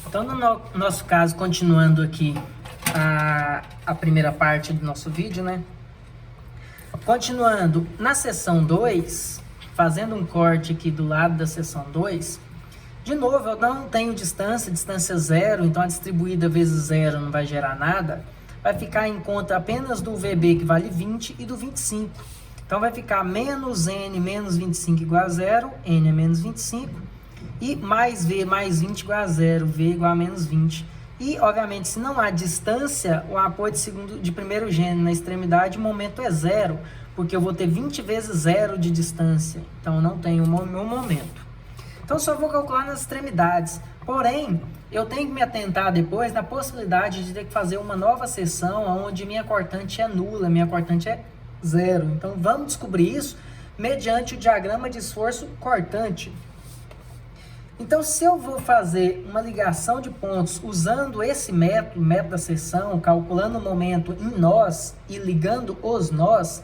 Então, no nosso caso, continuando aqui a primeira parte do nosso vídeo, né? Continuando, na seção 2, fazendo um corte aqui do lado da seção 2, de novo, eu não tenho distância zero, então a distribuída vezes zero não vai gerar nada. Vai ficar em conta apenas do VB, que vale 20, e do 25. Então, vai ficar menos N menos 25 igual a zero, N é menos 25, e mais V mais 20 igual a zero, V igual a menos 20. E, obviamente, se não há distância, o apoio de primeiro gênero na extremidade, o momento é zero, porque eu vou ter 20 vezes zero de distância. Então, eu não tenho meu momento. Então, só vou calcular nas extremidades. Porém, eu tenho que me atentar depois na possibilidade de ter que fazer uma nova seção onde minha cortante é nula, minha cortante é zero. Então, vamos descobrir isso mediante o diagrama de esforço cortante. Então, se eu vou fazer uma ligação de pontos usando esse método da seção, calculando o momento em nós e ligando os nós,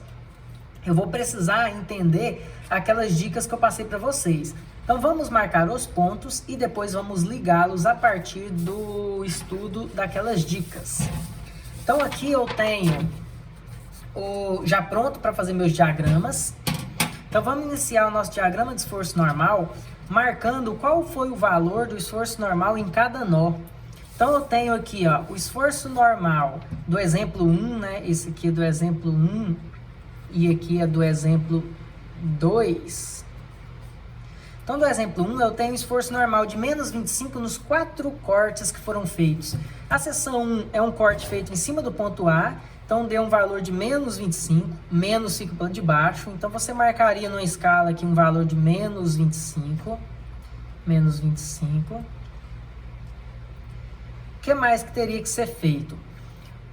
eu vou precisar entender aquelas dicas que eu passei para vocês. Então, vamos marcar os pontos e depois vamos ligá-los a partir do estudo daquelas dicas. Então, aqui eu tenho já pronto para fazer meus diagramas. Então, vamos iniciar o nosso diagrama de esforço normal, marcando qual foi o valor do esforço normal em cada nó. Então, eu tenho aqui, ó, o esforço normal do exemplo 1, né? Esse aqui é do exemplo 1 e aqui é do exemplo 2. Então, do exemplo 1, eu tenho esforço normal de menos 25 nos 4 cortes que foram feitos. A seção 1 é um corte feito em cima do ponto A, então deu um valor de menos 25, menos fica o plano de baixo. Então, você marcaria numa escala aqui um valor de menos 25. Menos 25. O que mais que teria que ser feito?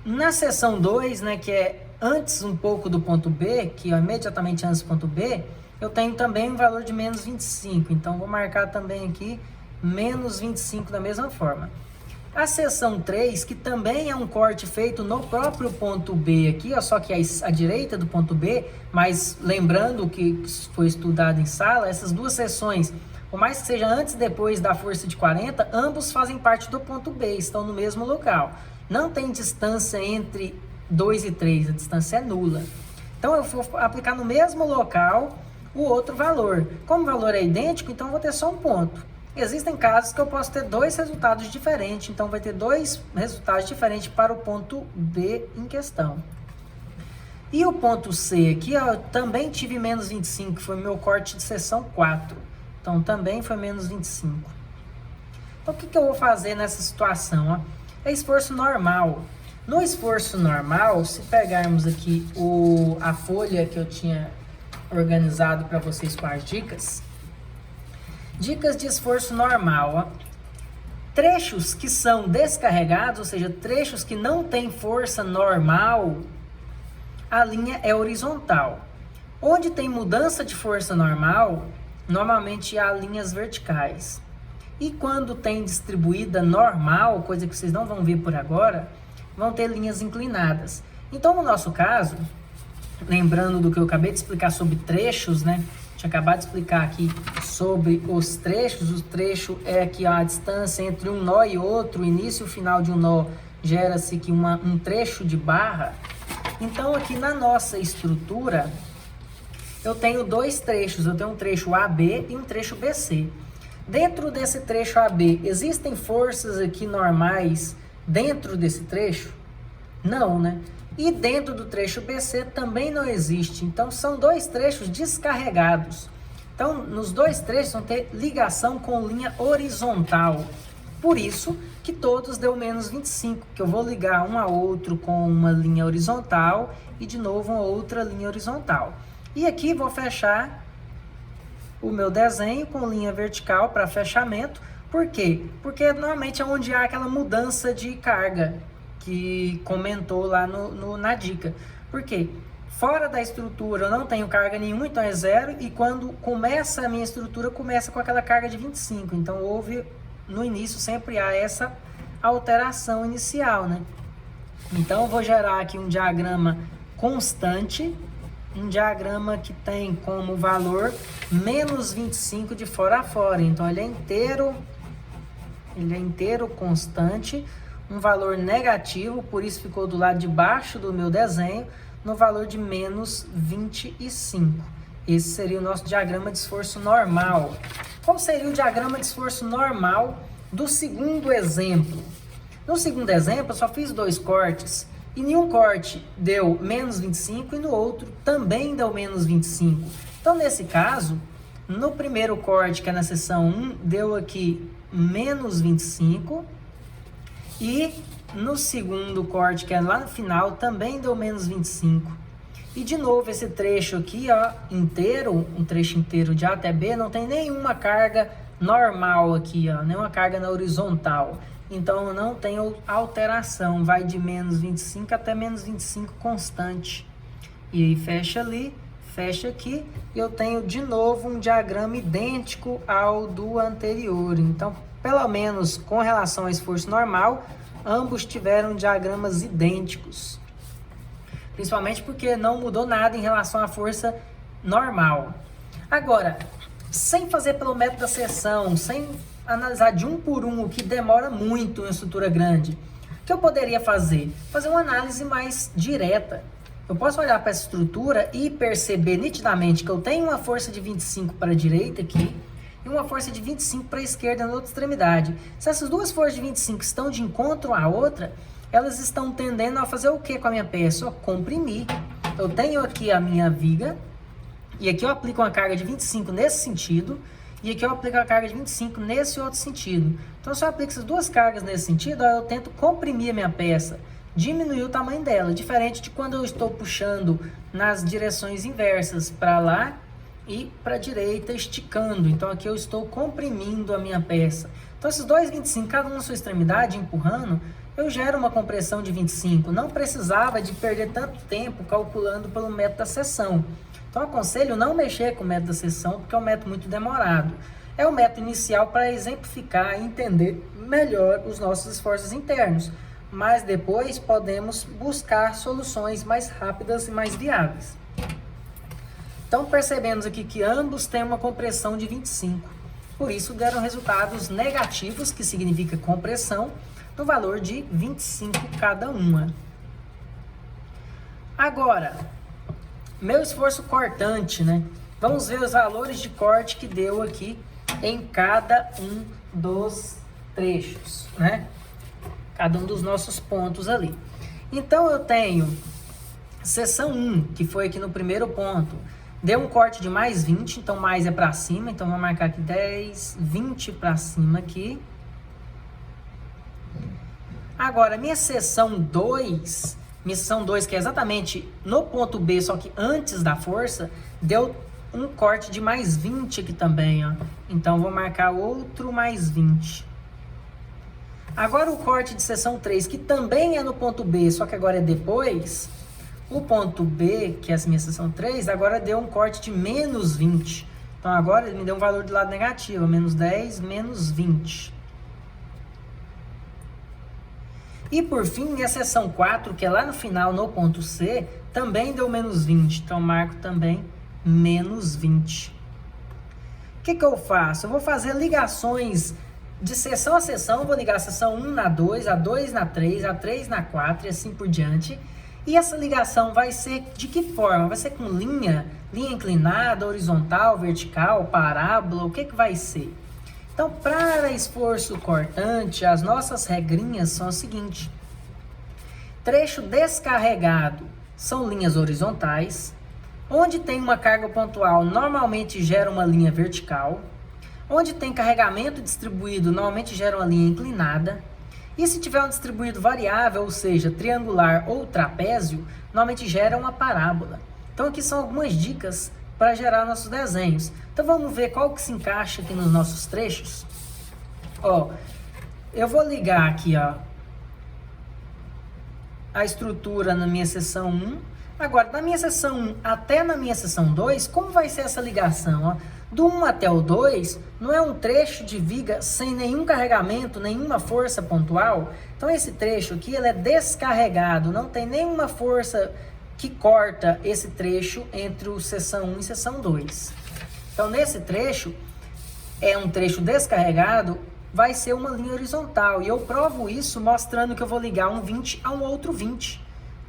Na seção 2, né, que é antes um pouco do ponto B, que é imediatamente antes do ponto B, eu tenho também um valor de menos 25. Então, vou marcar também aqui menos 25 da mesma forma. A seção 3, que também é um corte feito no próprio ponto B aqui, ó, só que à direita do ponto B, mas lembrando que foi estudado em sala, essas duas seções, por mais que seja antes e depois da força de 40, ambos fazem parte do ponto B, estão no mesmo local. Não tem distância entre 2 e 3, a distância é nula. Então, eu vou aplicar no mesmo local o outro valor. Como o valor é idêntico, então eu vou ter só um ponto. Existem casos que eu posso ter dois resultados diferentes, então vai ter dois resultados diferentes para o ponto B em questão. E o ponto C aqui, ó, eu também tive menos 25, que foi meu corte de seção 4. Então, também foi menos 25. Então, o que eu vou fazer nessa situação? Ó? É esforço normal. No esforço normal, se pegarmos aqui a folha que eu tinha organizado para vocês com as dicas. Dicas de esforço normal. Ó. Trechos que são descarregados, ou seja, trechos que não têm força normal, a linha é horizontal. Onde tem mudança de força normal, normalmente há linhas verticais. E quando tem distribuída normal, coisa que vocês não vão ver por agora, vão ter linhas inclinadas. Então, no nosso caso, lembrando do que eu acabei de explicar sobre trechos, né? Tinha acabado de explicar aqui sobre os trechos. O trecho é aqui a distância entre um nó e outro, o início e o final de um nó gera-se aqui um trecho de barra. Então, aqui na nossa estrutura, eu tenho dois trechos. Eu tenho um trecho AB e um trecho BC. Dentro desse trecho AB, existem forças aqui normais dentro desse trecho? Não, né? E dentro do trecho BC também não existe. Então, são dois trechos descarregados. Então, nos dois trechos vão ter ligação com linha horizontal. Por isso que todos deu menos 25, que eu vou ligar um a outro com uma linha horizontal e de novo uma outra linha horizontal. E aqui vou fechar o meu desenho com linha vertical para fechamento. Por quê? Porque normalmente é onde há aquela mudança de carga que comentou lá na dica. Por quê? Fora da estrutura eu não tenho carga nenhuma, então é zero. E quando começa a minha estrutura, começa com aquela carga de 25. Então houve, no início sempre há essa alteração inicial, né? Então eu vou gerar aqui um diagrama constante, um diagrama que tem como valor menos 25 de fora a fora. Então ele é inteiro Ele é inteiro constante, um valor negativo, por isso ficou do lado de baixo do meu desenho, no valor de menos 25. Esse seria o nosso diagrama de esforço normal. Qual seria o diagrama de esforço normal do segundo exemplo? No segundo exemplo, eu só fiz 2 cortes, e nenhum corte deu menos 25 e no outro também deu menos 25. Então, nesse caso, no primeiro corte, que é na seção 1, deu aqui menos 25. E no segundo corte, que é lá no final, também deu menos 25. E de novo, esse trecho aqui, ó, inteiro, um trecho inteiro de A até B, não tem nenhuma carga normal aqui, ó, nenhuma carga na horizontal. Então, não tem alteração, vai de menos 25 até menos 25 constante. E aí, fecha ali, fecha aqui, e eu tenho de novo um diagrama idêntico ao do anterior. Então, pelo menos com relação ao esforço normal, ambos tiveram diagramas idênticos. Principalmente porque não mudou nada em relação à força normal. Agora, sem fazer pelo método da seção, sem analisar de um por um, o que demora muito em estrutura grande, o que eu poderia fazer? Fazer uma análise mais direta. Eu posso olhar para essa estrutura e perceber nitidamente que eu tenho uma força de 25 para a direita aqui, e uma força de 25 para a esquerda na outra extremidade. Se essas duas forças de 25 estão de encontro à outra, elas estão tendendo a fazer o que com a minha peça? Comprimir. Eu tenho aqui a minha viga, e aqui eu aplico uma carga de 25 nesse sentido, e aqui eu aplico a carga de 25 nesse outro sentido. Então, se eu aplico essas duas cargas nesse sentido, eu tento comprimir a minha peça, diminuir o tamanho dela, diferente de quando eu estou puxando nas direções inversas, para lá e para a direita, esticando. Então, aqui eu estou comprimindo a minha peça. Então, esses dois 25, cada um na sua extremidade, empurrando, eu gero uma compressão de 25. Não precisava de perder tanto tempo calculando pelo método da seção. Então, eu aconselho não mexer com o método da seção, porque é um método muito demorado. É o método inicial para exemplificar e entender melhor os nossos esforços internos. Mas depois podemos buscar soluções mais rápidas e mais viáveis. Então, percebemos aqui que ambos têm uma compressão de 25. Por isso, deram resultados negativos, que significa compressão, no valor de 25 cada uma. Agora, meu esforço cortante, né? Vamos ver os valores de corte que deu aqui em cada um dos trechos, né? Cada um dos nossos pontos ali. Então, eu tenho seção 1, que foi aqui no primeiro ponto, deu um corte de mais 20, então mais é para cima, então vou marcar aqui 10, 20 para cima aqui. Agora, minha seção 2, que é exatamente no ponto B, só que antes da força, deu um corte de mais 20 aqui também, ó. Então, vou marcar outro mais 20. Agora, o corte de seção 3, que também é no ponto B, só que agora é depois, o ponto B, que é a minha seção 3, agora deu um corte de menos 20. Então, agora ele me deu um valor do lado negativo, menos 10, menos 20. E, por fim, minha seção 4, que é lá no final, no ponto C, também deu menos 20. Então, marco também menos 20. O que eu faço? Eu vou fazer ligações de seção a seção. Vou ligar a seção 1 na 2, a 2 na 3, a 3 na 4 e assim por diante. E essa ligação vai ser de que forma? Vai ser com linha inclinada, horizontal, vertical, parábola? O que vai ser? Então, para esforço cortante, as nossas regrinhas são as seguintes. Trecho descarregado são linhas horizontais. Onde tem uma carga pontual, normalmente gera uma linha vertical. Onde tem carregamento distribuído, normalmente gera uma linha inclinada. E se tiver um distribuído variável, ou seja, triangular ou trapézio, normalmente gera uma parábola. Então, aqui são algumas dicas para gerar nossos desenhos. Então, vamos ver qual que se encaixa aqui nos nossos trechos. Ó, eu vou ligar aqui, ó, a estrutura na minha seção 1. Agora, da minha seção 1 até na minha seção 2, como vai ser essa ligação? Ó? Do 1 até o 2, não é um trecho de viga sem nenhum carregamento, nenhuma força pontual? Então, esse trecho aqui, ele é descarregado, não tem nenhuma força que corta esse trecho entre o seção 1 e seção 2. Então, nesse trecho, é um trecho descarregado, vai ser uma linha horizontal. E eu provo isso mostrando que eu vou ligar um 20 a um outro 20.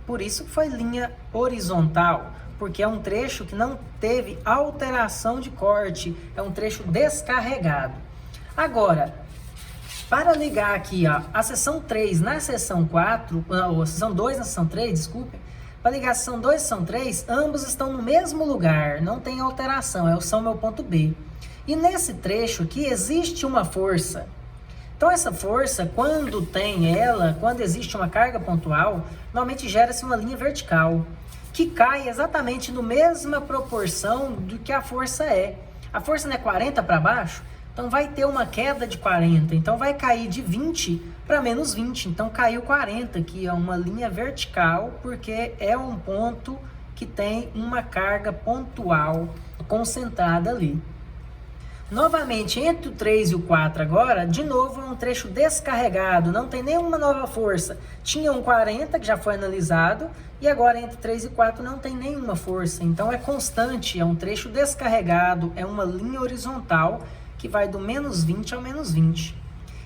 Por isso foi linha horizontal, porque é um trecho que não teve alteração de corte, é um trecho descarregado. Agora, para ligar aqui ó, a seção 3 na seção 4, ou a seção 2 na seção 3, desculpe, para ligar a seção 2 e a seção 3, ambos estão no mesmo lugar, não tem alteração, são meu ponto B. E nesse trecho aqui existe uma força. Então essa força, quando existe uma carga pontual, normalmente gera-se uma linha vertical, que cai exatamente na mesma proporção do que a força é. A força não é 40 para baixo? Então vai ter uma queda de 40, então vai cair de 20 para menos 20, então caiu 40, que é uma linha vertical, porque é um ponto que tem uma carga pontual concentrada ali. Novamente, entre o 3 e o 4 agora, de novo é um trecho descarregado, não tem nenhuma nova força. Tinha um 40 que já foi analisado, e agora entre 3 e 4 não tem nenhuma força. Então é constante, é um trecho descarregado, é uma linha horizontal que vai do menos 20 ao menos 20.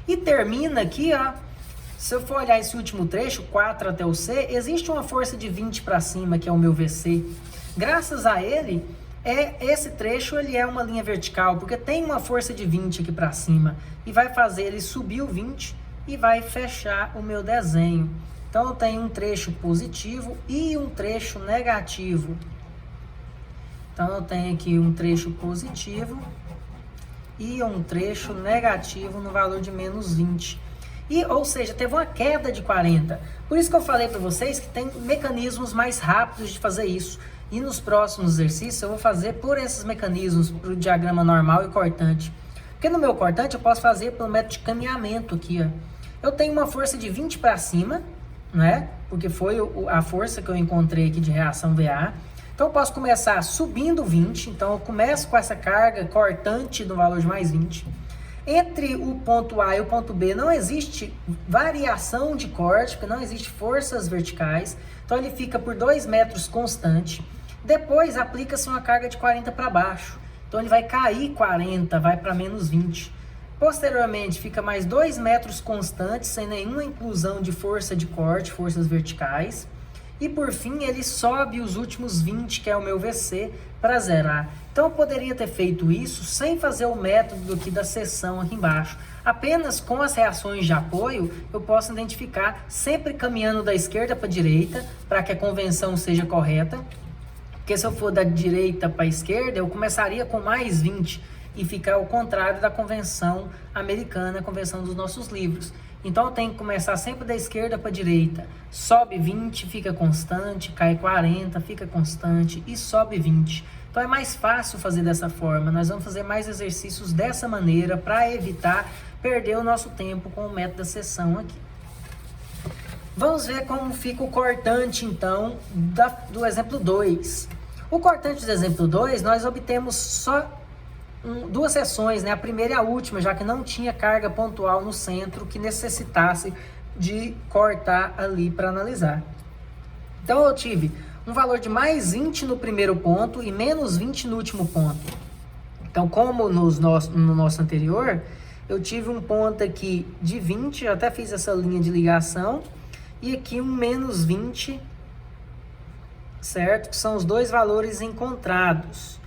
E termina aqui, ó, se eu for olhar esse último trecho, 4 até o C, existe uma força de 20 para cima, que é o meu VC. Graças a ele, esse trecho ele é uma linha vertical, porque tem uma força de 20 aqui para cima, e vai fazer ele subir o 20 e vai fechar o meu desenho. Então eu tenho um trecho positivo e um trecho negativo. Então eu tenho aqui um trecho positivo e um trecho negativo no valor de menos 20. Ou seja, teve uma queda de 40. Por isso que eu falei para vocês que tem mecanismos mais rápidos de fazer isso. E nos próximos exercícios eu vou fazer por esses mecanismos, para o diagrama normal e cortante. Porque no meu cortante eu posso fazer pelo método de caminhamento aqui, ó. Eu tenho uma força de 20 para cima, né? Porque foi a força que eu encontrei aqui de reação VA. Então eu posso começar subindo 20, então eu começo com essa carga cortante no valor de mais 20. Entre o ponto A e o ponto B não existe variação de corte, porque não existe forças verticais, então ele fica por 2 metros constante. Depois aplica-se uma carga de 40 para baixo, então ele vai cair 40, vai para menos 20. Posteriormente fica mais 2 metros constantes, sem nenhuma inclusão de força de corte, forças verticais. E por fim ele sobe os últimos 20, que é o meu VC, para zerar. Então eu poderia ter feito isso sem fazer o método aqui da seção aqui embaixo. Apenas com as reações de apoio eu posso identificar, sempre caminhando da esquerda para a direita, para que a convenção seja correta. Porque se eu for da direita para a esquerda, eu começaria com mais 20 e ficar ao contrário da convenção americana, a convenção dos nossos livros. Então eu tenho que começar sempre da esquerda para a direita. Sobe 20, fica constante, cai 40, fica constante e sobe 20. Então é mais fácil fazer dessa forma. Nós vamos fazer mais exercícios dessa maneira para evitar perder o nosso tempo com o método da seção aqui. Vamos ver como fica o cortante então do exemplo 2. O cortante do exemplo 2 nós obtemos só duas seções, né? A primeira e a última, já que não tinha carga pontual no centro que necessitasse de cortar ali para analisar. Então eu tive um valor de mais 20 no primeiro ponto e menos 20 no último ponto. Então, como no nosso anterior, eu tive um ponto aqui de 20, eu até fiz essa linha de ligação, e aqui um menos 20, certo? Que são os dois valores encontrados,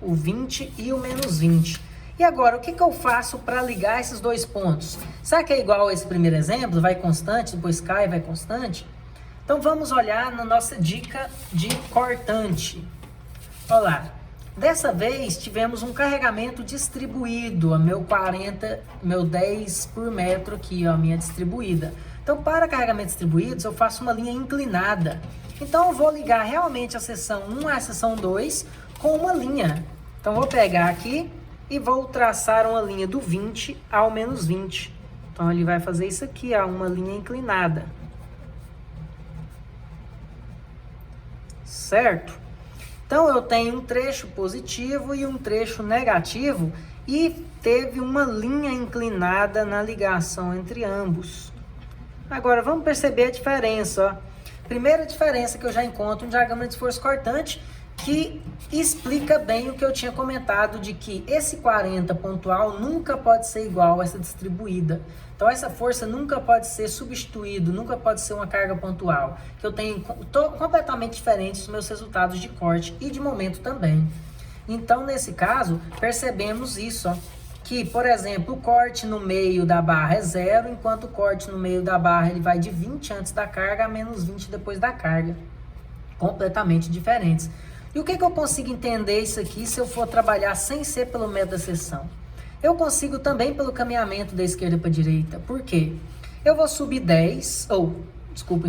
o 20 e o menos 20. E agora, o que eu faço para ligar esses dois pontos? Será que é igual a esse primeiro exemplo? Vai constante, depois cai, vai constante? Então vamos olhar na nossa dica de cortante. Olha lá, dessa vez tivemos um carregamento distribuído, meu 10 por metro aqui, ó, a minha distribuída. Então para carregamentos distribuídos eu faço uma linha inclinada. Então eu vou ligar realmente a seção 1 à seção 2 com uma linha. Então vou pegar aqui e vou traçar uma linha do 20 ao menos 20. Então ele vai fazer isso aqui, ó, uma linha inclinada. Certo? Então eu tenho um trecho positivo e um trecho negativo e teve uma linha inclinada na ligação entre ambos. Agora vamos perceber a diferença, ó. Primeira diferença que eu já encontro no diagrama de esforço cortante que explica bem o que eu tinha comentado de que esse 40 pontual nunca pode ser igual a essa distribuída. Então essa força nunca pode ser substituído, nunca pode ser uma carga pontual, que eu tenho completamente diferentes os meus resultados de corte e de momento também. Então nesse caso, percebemos isso, ó, que, por exemplo, o corte no meio da barra é 0, enquanto o corte no meio da barra ele vai de 20 antes da carga a menos 20 depois da carga. Completamente diferentes. E o que eu consigo entender isso aqui se eu for trabalhar sem ser pelo método da seção? Eu consigo também pelo caminhamento da esquerda para a direita. Por quê? Eu vou subir 10,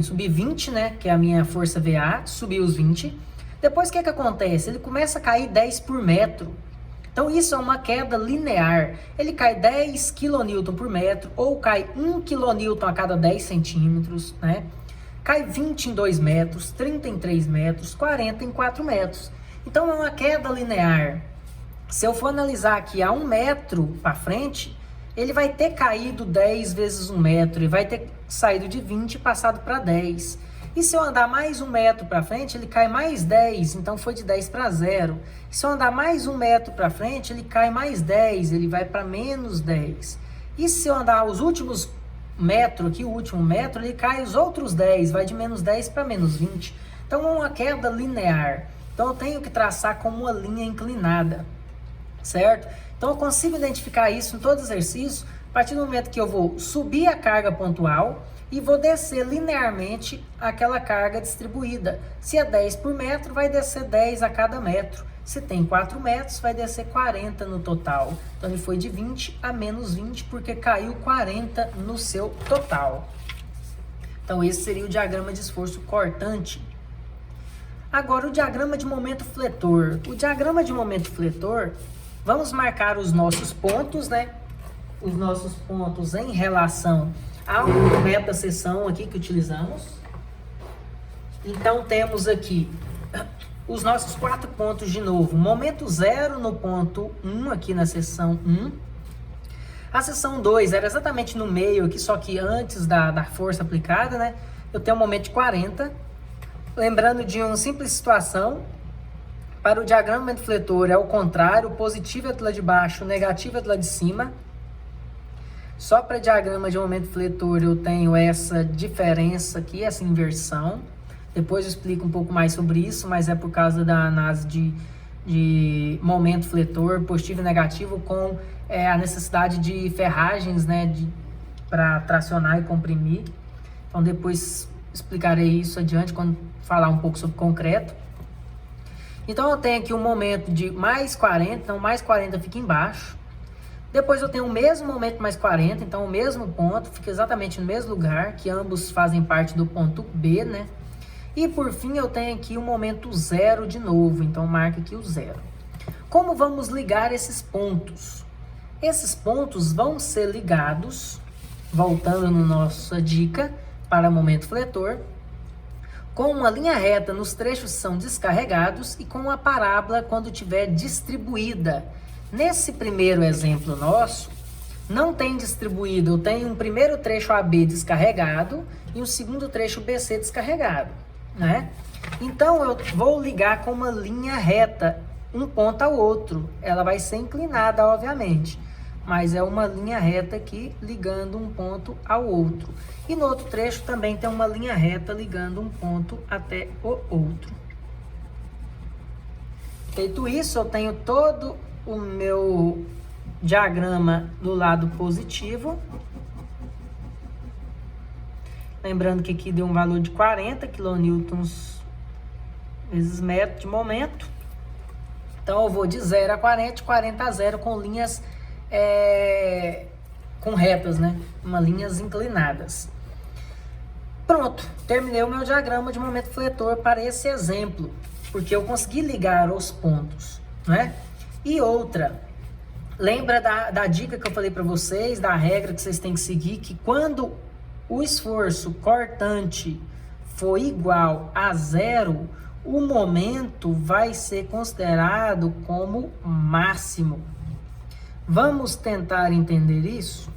subir 20, né? Que é a minha força VA, subir os 20. Depois o que acontece? Ele começa a cair 10 por metro. Então isso é uma queda linear. Ele cai 10 kN por metro, ou cai 1 kN a cada 10 centímetros, né? Cai 20 em 2 metros, 30 em 3 metros, 40 em 4 metros. Então é uma queda linear. Se eu for analisar aqui a 1 metro para frente, ele vai ter caído 10 vezes 1 metro, e vai ter saído de 20 e passado para 10. E se eu andar mais 1 metro para frente, ele cai mais 10, então foi de 10 para 0. E se eu andar mais 1 metro para frente, ele cai mais 10, ele vai para menos 10. E se eu andar os últimos metros aqui, o último metro, ele cai os outros 10, vai de menos 10 para menos 20. Então é uma queda linear. Então eu tenho que traçar como uma linha inclinada, certo? Então eu consigo identificar isso em todo exercício a partir do momento que eu vou subir a carga pontual e vou descer linearmente aquela carga distribuída. Se é 10 por metro, vai descer 10 a cada metro. Se tem 4 metros, vai descer 40 no total. Então ele foi de 20 a menos 20 porque caiu 40 no seu total. Então esse seria o diagrama de esforço cortante. Agora o diagrama de momento fletor. O diagrama de momento fletor, vamos marcar os nossos pontos, né? Os nossos pontos em relação ao método da seção aqui que utilizamos. Então temos aqui os nossos 4 pontos de novo. Momento 0 no ponto 1 aqui na seção 1. A seção 2 era exatamente no meio aqui, só que antes da força aplicada, né? Eu tenho um momento de 40. Lembrando de uma simples situação, para o diagrama de momento fletor é o contrário, o positivo é do lado de baixo, o negativo é do lado de cima. Só para diagrama de momento fletor eu tenho essa diferença aqui, essa inversão. Depois eu explico um pouco mais sobre isso, mas é por causa da análise de momento fletor, positivo e negativo, com a necessidade de ferragens, né, para tracionar e comprimir. Então depois explicarei isso adiante, quando falar um pouco sobre concreto. Então eu tenho aqui um momento de mais 40, então mais 40 fica embaixo. Depois eu tenho o mesmo momento mais 40, então o mesmo ponto, fica exatamente no mesmo lugar, que ambos fazem parte do ponto B, né? E por fim eu tenho aqui o momento 0 de novo, então marca aqui o 0. Como vamos ligar esses pontos? Esses pontos vão ser ligados, voltando na nossa dica para momento fletor, com uma linha reta nos trechos que são descarregados e com uma parábola quando estiver distribuída. Nesse primeiro exemplo nosso, não tem distribuído, eu tenho um primeiro trecho AB descarregado e um segundo trecho BC descarregado, né? Então eu vou ligar com uma linha reta, um ponto ao outro. Ela vai ser inclinada, obviamente, mas é uma linha reta aqui ligando um ponto ao outro. E no outro trecho também tem uma linha reta ligando um ponto até o outro. Feito isso, eu tenho todo o meu diagrama do lado positivo. Lembrando que aqui deu um valor de 40 kN vezes metro de momento. Então eu vou de 0 a 40, de 40 a 0 com linhas com retas, né? Linhas inclinadas. Pronto, terminei o meu diagrama de momento fletor para esse exemplo, porque eu consegui ligar os pontos, né? E outra, lembra da dica que eu falei para vocês, da regra que vocês têm que seguir, que quando o esforço cortante for igual a 0, o momento vai ser considerado como máximo. Vamos tentar entender isso?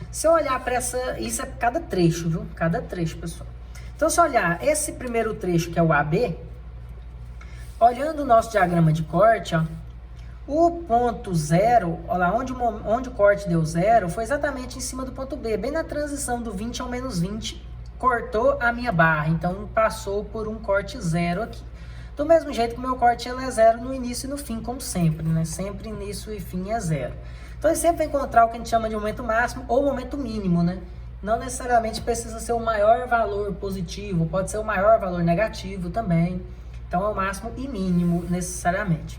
Se eu olhar para isso é cada trecho, viu? Cada trecho, pessoal. Então, se eu olhar esse primeiro trecho, que é o AB, Olhando o nosso diagrama de corte, ó, o ponto zero, olha lá, onde o corte deu zero, foi exatamente em cima do ponto B, bem na transição do 20 ao menos 20, cortou a minha barra, então passou por um corte zero aqui. Do mesmo jeito que o meu corte ele é zero no início e no fim, como sempre, né? Sempre início e fim é zero. Então ele sempre vai encontrar o que a gente chama de momento máximo ou momento mínimo, né? Não necessariamente precisa ser o maior valor positivo, pode ser o maior valor negativo também. Então é o máximo e mínimo necessariamente.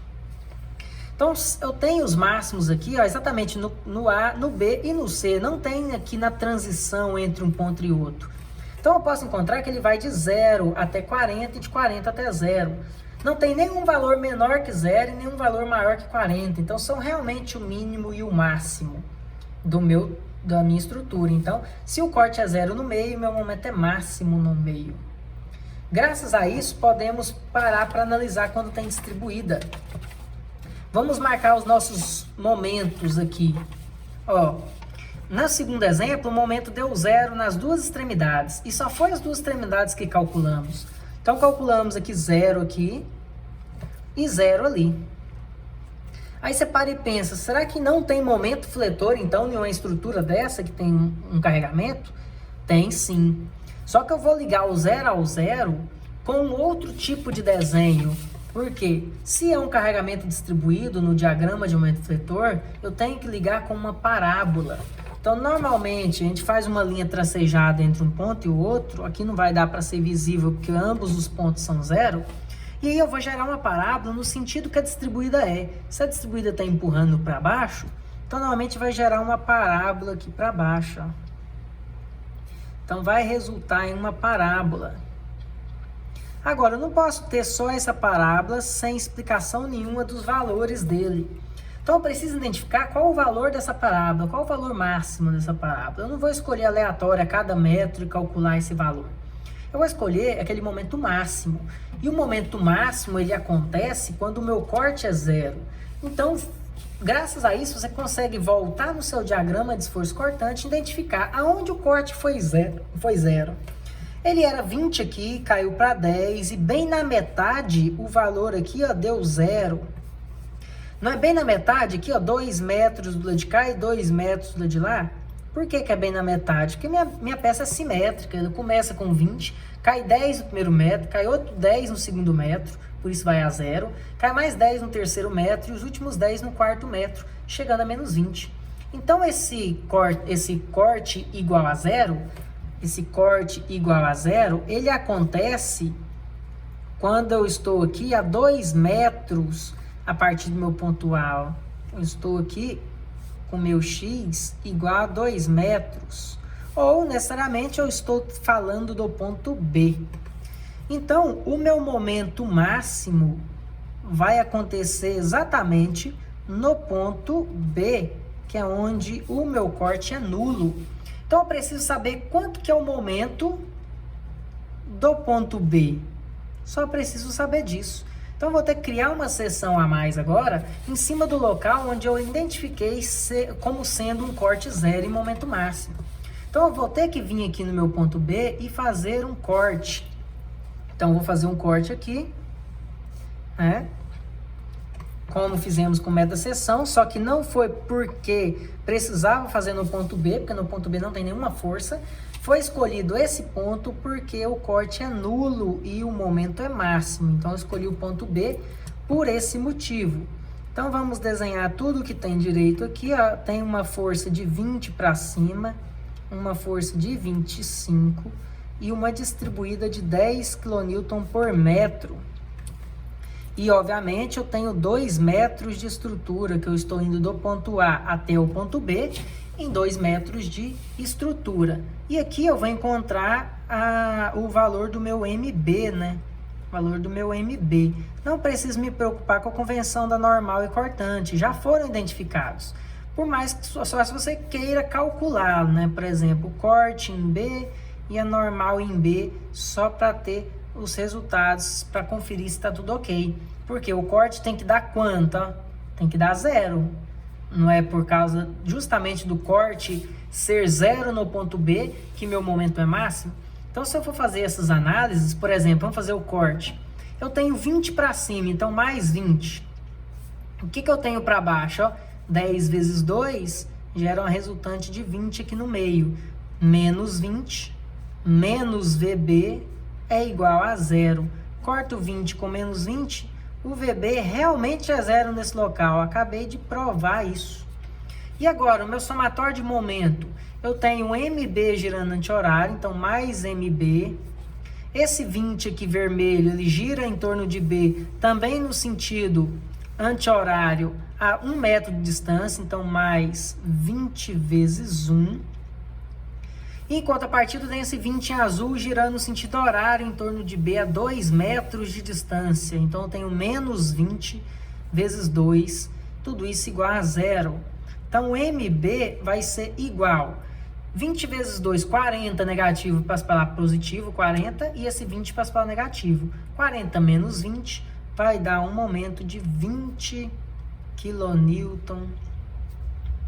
Então eu tenho os máximos aqui, ó, exatamente no A, no B e no C. Não tem aqui na transição entre um ponto e outro. Então eu posso encontrar que ele vai de 0 até 40 e de 40 até 0. Não tem nenhum valor menor que 0 e nenhum valor maior que 40. Então são realmente o mínimo e o máximo da minha estrutura. Então, se o corte é 0 no meio, meu momento é máximo no meio. Graças a isso, podemos parar para analisar quando tem distribuída. Vamos marcar os nossos momentos aqui. Ó, no segundo exemplo, o momento deu 0 nas duas extremidades. E só foi as duas extremidades que calculamos. Então, calculamos aqui 0 aqui e 0 ali. Aí você para e pensa, será que não tem momento fletor, então, em uma estrutura dessa que tem um carregamento? Tem sim. Só que eu vou ligar o 0 ao 0 com outro tipo de desenho. Porque se é um carregamento distribuído no diagrama de momento fletor, eu tenho que ligar com uma parábola. Então, normalmente, a gente faz uma linha tracejada entre um ponto e o outro. Aqui não vai dar para ser visível, porque ambos os pontos são 0. E aí eu vou gerar uma parábola no sentido que a distribuída é. Se a distribuída está empurrando para baixo, então normalmente vai gerar uma parábola aqui para baixo. Ó. Então vai resultar em uma parábola. Agora, eu não posso ter só essa parábola sem explicação nenhuma dos valores dele. Então eu preciso identificar qual o valor dessa parábola, qual o valor máximo dessa parábola. Eu não vou escolher aleatório a cada metro e calcular esse valor. Eu vou escolher aquele momento máximo. E o momento máximo, ele acontece quando o meu corte é 0. Então, graças a isso, você consegue voltar no seu diagrama de esforço cortante e identificar aonde o corte foi zero. Ele era 20 aqui, caiu para 10 e bem na metade o valor aqui, ó, deu 0. Não é bem na metade aqui, ó, 2 metros do lado de cá e 2 metros do lado de lá? Por que que é bem na metade? Porque minha peça é simétrica, ela começa com 20, cai 10 no primeiro metro, cai outro 10 no segundo metro, por isso vai a 0, cai mais 10 no terceiro metro e os últimos 10 no quarto metro, chegando a menos 20. Então esse corte igual a 0, ele acontece quando eu estou aqui a 2 metros a partir do meu ponto A. Eu estou aqui com meu x igual a 2 metros. Ou, necessariamente, eu estou falando do ponto B. Então, o meu momento máximo vai acontecer exatamente no ponto B, que é onde o meu corte é nulo. Então, eu preciso saber quanto que é o momento do ponto B. Só preciso saber disso. Então, eu vou ter que criar uma seção a mais agora, em cima do local onde eu identifiquei como sendo um corte 0 em momento máximo. Então, eu vou ter que vir aqui no meu ponto B e fazer um corte. Então, eu vou fazer um corte aqui, né? Como fizemos com meta seção, só que não foi porque precisava fazer no ponto B, porque no ponto B não tem nenhuma força. Foi escolhido esse ponto porque o corte é nulo e o momento é máximo. Então, eu escolhi o ponto B por esse motivo. Então, vamos desenhar tudo que tem direito aqui. Ó. Tem uma força de 20 para cima, uma força de 25 e uma distribuída de 10 kN por metro. E, obviamente, eu tenho 2 metros de estrutura, que eu estou indo do ponto A até o ponto B, em 2 metros de estrutura. E aqui eu vou encontrar o valor do meu MB, né? Valor do meu MB. Não preciso me preocupar com a convenção da normal e cortante, já foram identificados. Por mais que só se você queira calcular, né? Por exemplo, o corte em B e a normal em B, só para ter os resultados, para conferir se está tudo ok. Porque o corte tem que dar quanto? Tem que dar 0. Não é por causa justamente do corte ser 0 no ponto B que meu momento é máximo? Então, se eu for fazer essas análises, por exemplo, vamos fazer o corte. Eu tenho 20 para cima, então mais 20. O que eu tenho para baixo? Ó, 10 vezes 2 gera uma resultante de 20 aqui no meio. Menos 20, menos VB é igual a 0. Corto 20 com menos 20, o VB realmente é 0 nesse local. Eu acabei de provar isso. E agora, o meu somatório de momento, eu tenho MB girando anti-horário, então mais MB. Esse 20 aqui vermelho, ele gira em torno de B, também no sentido anti-horário, a 1 metro de distância, então mais 20 vezes 1. E em contrapartida, tem esse 20 em azul girando no sentido horário em torno de B a 2 metros de distância. Então, eu tenho menos 20 vezes 2, tudo isso igual a 0. Então, o MB vai ser igual 20 vezes 2, 40 negativo passa para lá positivo, 40, e esse 20 passa para lá negativo. 40 menos 20 vai dar um momento de 20 kN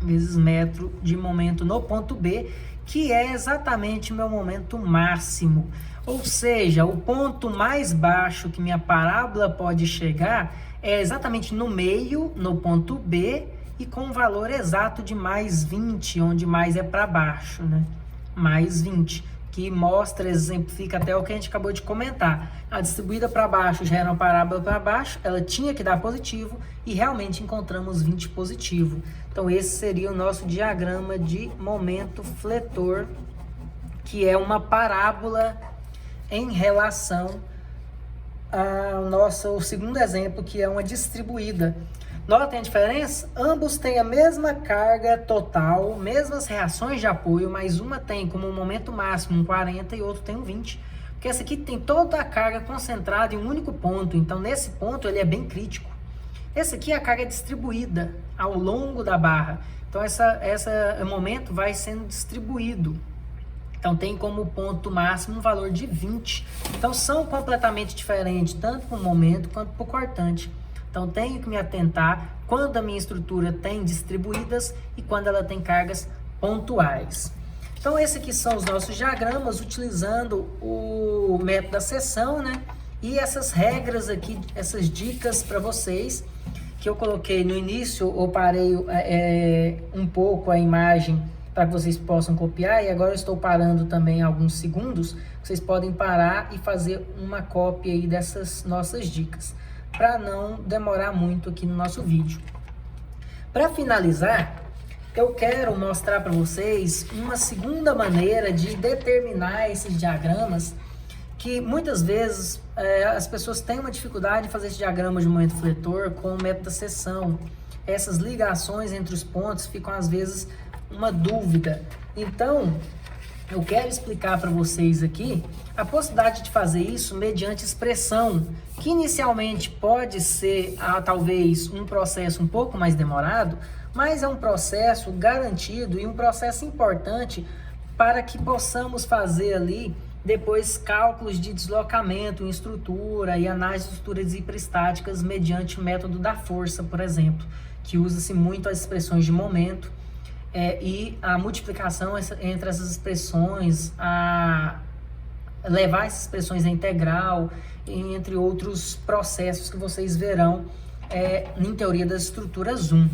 vezes metro de momento no ponto B, que é exatamente o meu momento máximo. Ou seja, o ponto mais baixo que minha parábola pode chegar é exatamente no meio, no ponto B, e com o valor exato de mais 20, onde mais é para baixo, né? Mais 20, que mostra, exemplifica até o que a gente acabou de comentar. A distribuída para baixo gera uma parábola para baixo, ela tinha que dar positivo, e realmente encontramos 20 positivo. Então, esse seria o nosso diagrama de momento fletor, que é uma parábola em relação ao nosso segundo exemplo, que é uma distribuída. Notem a diferença? Ambos têm a mesma carga total, mesmas reações de apoio, mas uma tem como momento máximo um 40 e outro tem um 20. Porque essa aqui tem toda a carga concentrada em um único ponto, então nesse ponto ele é bem crítico. Esse aqui é a carga distribuída ao longo da barra. Então esse momento vai sendo distribuído. Então tem como ponto máximo um valor de 20. Então são completamente diferentes, tanto para o momento quanto para o cortante. Então, tenho que me atentar quando a minha estrutura tem distribuídas e quando ela tem cargas pontuais. Então, esses aqui são os nossos diagramas, utilizando o método da seção, né? E essas regras aqui, essas dicas para vocês, que eu coloquei no início, eu parei um pouco a imagem para que vocês possam copiar, e agora eu estou parando também alguns segundos, vocês podem parar e fazer uma cópia aí dessas nossas dicas, para não demorar muito aqui no nosso vídeo. Para finalizar, eu quero mostrar para vocês uma segunda maneira de determinar esses diagramas, que muitas vezes as pessoas têm uma dificuldade de fazer esse diagrama de momento fletor com o método da seção. Essas ligações entre os pontos ficam às vezes uma dúvida. Então, eu quero explicar para vocês aqui a possibilidade de fazer isso mediante expressão, que inicialmente pode ser talvez um processo um pouco mais demorado, mas é um processo garantido e um processo importante para que possamos fazer ali depois cálculos de deslocamento em estrutura e análise de estruturas hiperestáticas mediante o método da força, por exemplo, que usa-se muito as expressões de momento e a multiplicação entre essas expressões, a levar essas expressões à integral, entre outros processos que vocês verão em teoria das estruturas 1.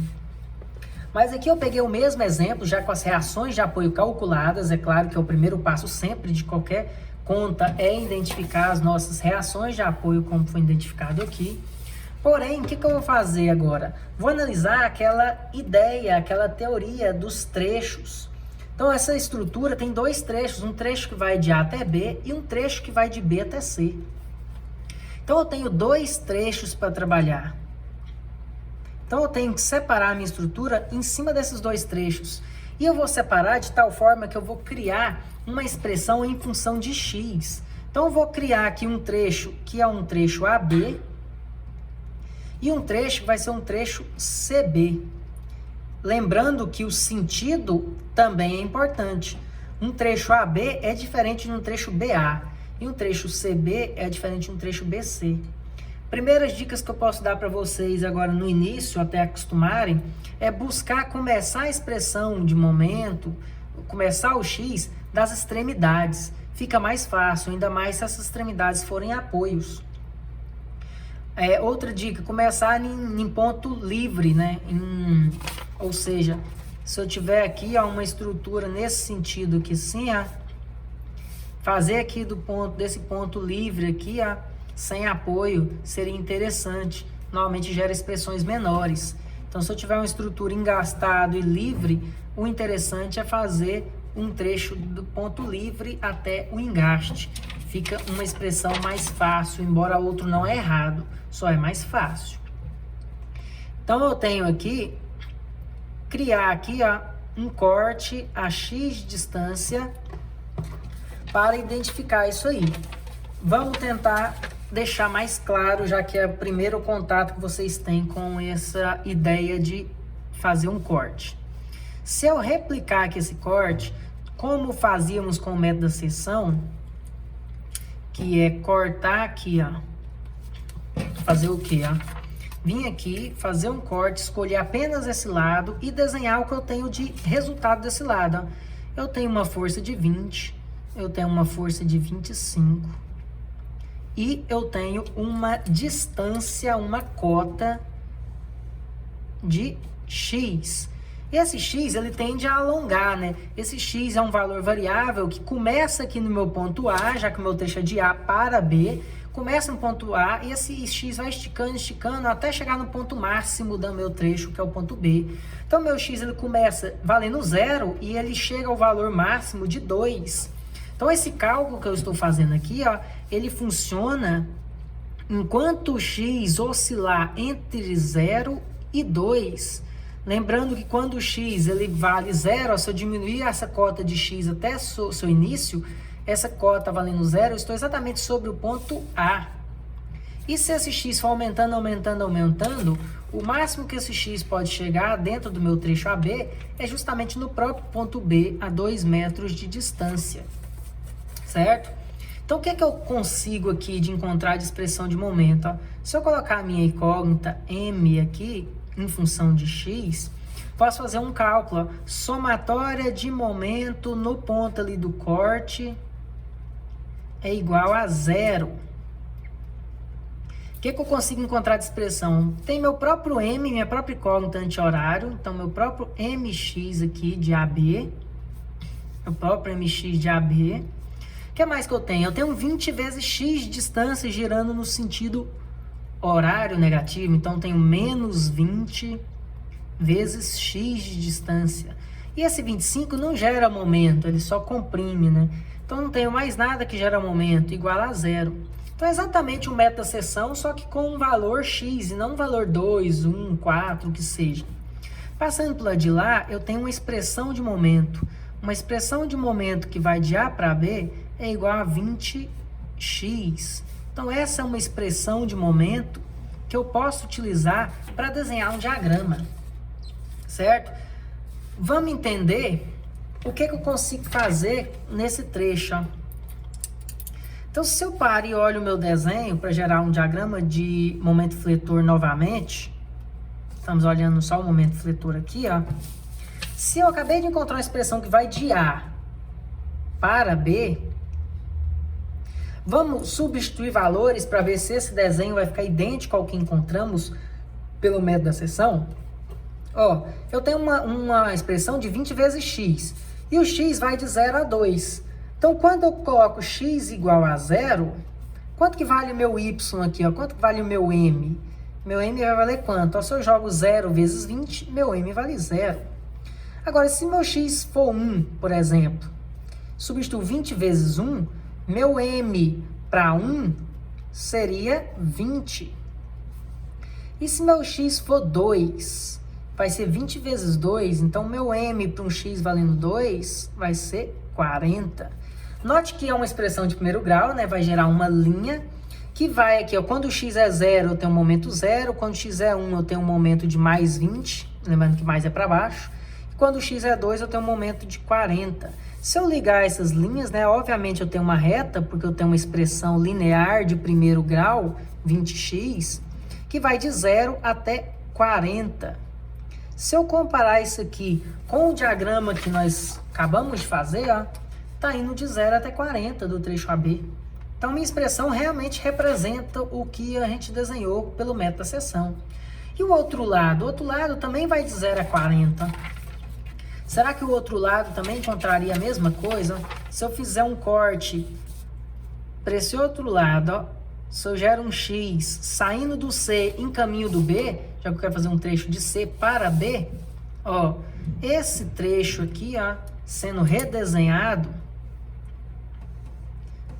Mas aqui eu peguei o mesmo exemplo, já com as reações de apoio calculadas. É claro que é o primeiro passo sempre de qualquer conta é identificar as nossas reações de apoio, como foi identificado aqui. Porém, o que eu vou fazer agora? Vou analisar aquela ideia, aquela teoria dos trechos. Então, essa estrutura tem dois trechos, um trecho que vai de A até B e um trecho que vai de B até C. Então, eu tenho dois trechos para trabalhar. Então, eu tenho que separar a minha estrutura em cima desses dois trechos. E eu vou separar de tal forma que eu vou criar uma expressão em função de x. Então, eu vou criar aqui um trecho que é um trecho AB e um trecho que vai ser um trecho CB. Lembrando que o sentido também é importante. Um trecho AB é diferente de um trecho BA. E um trecho CB é diferente de um trecho BC. Primeiras dicas que eu posso dar para vocês agora no início, até acostumarem, é buscar começar a expressão de momento, começar o X das extremidades. Fica mais fácil, ainda mais se essas extremidades forem apoios. Outra dica, começar em ponto livre, né? Ou seja, se eu tiver aqui uma estrutura nesse sentido aqui assim, fazer aqui desse ponto livre aqui, sem apoio, seria interessante. Normalmente gera expressões menores. Então, se eu tiver uma estrutura engastado e livre, o interessante é fazer um trecho do ponto livre até o engaste. Fica uma expressão mais fácil, embora o outro não é errado, só é mais fácil. Então, eu tenho aqui, criar aqui um corte a X distância para identificar isso aí. Vamos tentar deixar mais claro, já que é o primeiro contato que vocês têm com essa ideia de fazer um corte. Se eu replicar aqui esse corte, como fazíamos com o método da seção, que é cortar aqui, fazer o quê, Vim aqui, fazer um corte, escolher apenas esse lado e desenhar o que eu tenho de resultado desse lado, Eu tenho uma força de 20, eu tenho uma força de 25 e eu tenho uma distância, uma cota de X. Esse X, ele tende a alongar, né? Esse X é um valor variável que começa aqui no meu ponto A, já que o meu trecho é de A para B, começa no ponto A e esse X vai esticando, esticando, até chegar no ponto máximo do meu trecho, que é o ponto B. Então, meu X, ele começa valendo 0 e ele chega ao valor máximo de 2. Então, esse cálculo que eu estou fazendo aqui, ele funciona enquanto o X oscilar entre 0 e 2. Lembrando que quando o X ele vale 0, se eu diminuir essa cota de X até seu início, essa cota valendo 0, eu estou exatamente sobre o ponto A. E se esse X for aumentando, aumentando, aumentando, o máximo que esse X pode chegar dentro do meu trecho AB é justamente no próprio ponto B, a 2 metros de distância. Certo? Então, o que é que eu consigo aqui de encontrar de expressão de momento? Se eu colocar a minha incógnita M aqui, em função de X, posso fazer um cálculo. Somatória de momento no ponto ali do corte é igual a 0. O que é que eu consigo encontrar de expressão? Tem meu próprio M, minha própria incógnita anti-horário. Então, meu próprio MX aqui de AB. Meu próprio MX de AB. O que mais que eu tenho? Eu tenho 20 vezes X distância girando no sentido horário negativo. Então, eu tenho menos 20 vezes X de distância. E esse 25 não gera momento, ele só comprime, né? Então, não tenho mais nada que gera momento, igual a 0. Então, é exatamente o método da seção, só que com um valor X, e não um valor 2, 1, 4, o que seja. Passando para de lá, eu tenho uma expressão de momento. Uma expressão de momento que vai de A para B é igual a 20x. Então, essa é uma expressão de momento que eu posso utilizar para desenhar um diagrama. Certo? Vamos entender o que eu consigo fazer nesse trecho. Então, se eu paro e olho o meu desenho para gerar um diagrama de momento fletor novamente, estamos olhando só o momento fletor aqui, Se eu acabei de encontrar uma expressão que vai de A para B, vamos substituir valores para ver se esse desenho vai ficar idêntico ao que encontramos pelo método da seção. Eu tenho uma expressão de 20 vezes x, e o x vai de 0 a 2. Então, quando eu coloco x igual a 0, quanto que vale o meu y aqui? Quanto que vale o meu m? Meu m vai valer quanto? Se eu jogo 0 vezes 20, meu m vale 0. Agora, se meu x for 1, por exemplo, substituo 20 vezes 1, meu m para 1 seria 20. E se meu x for 2, vai ser 20 vezes 2, então meu m para um x valendo 2 vai ser 40. Note que é uma expressão de primeiro grau, né? Vai gerar uma linha que vai aqui, quando o x é 0, eu tenho um momento 0, quando o x é 1, eu tenho um momento de mais 20, lembrando que mais é para baixo, e quando o x é 2, eu tenho um momento de 40. Se eu ligar essas linhas, né, obviamente eu tenho uma reta, porque eu tenho uma expressão linear de primeiro grau, 20x, que vai de 0 até 40. Se eu comparar isso aqui com o diagrama que nós acabamos de fazer, tá indo de 0 até 40 do trecho AB. Então, minha expressão realmente representa o que a gente desenhou pelo método da seção. E o outro lado? O outro lado também vai de 0 a 40. Será que o outro lado também encontraria a mesma coisa? Se eu fizer um corte para esse outro lado, ó, se eu gero um X saindo do C em caminho do B, já que eu quero fazer um trecho de C para B, ó, esse trecho aqui, ó, sendo redesenhado,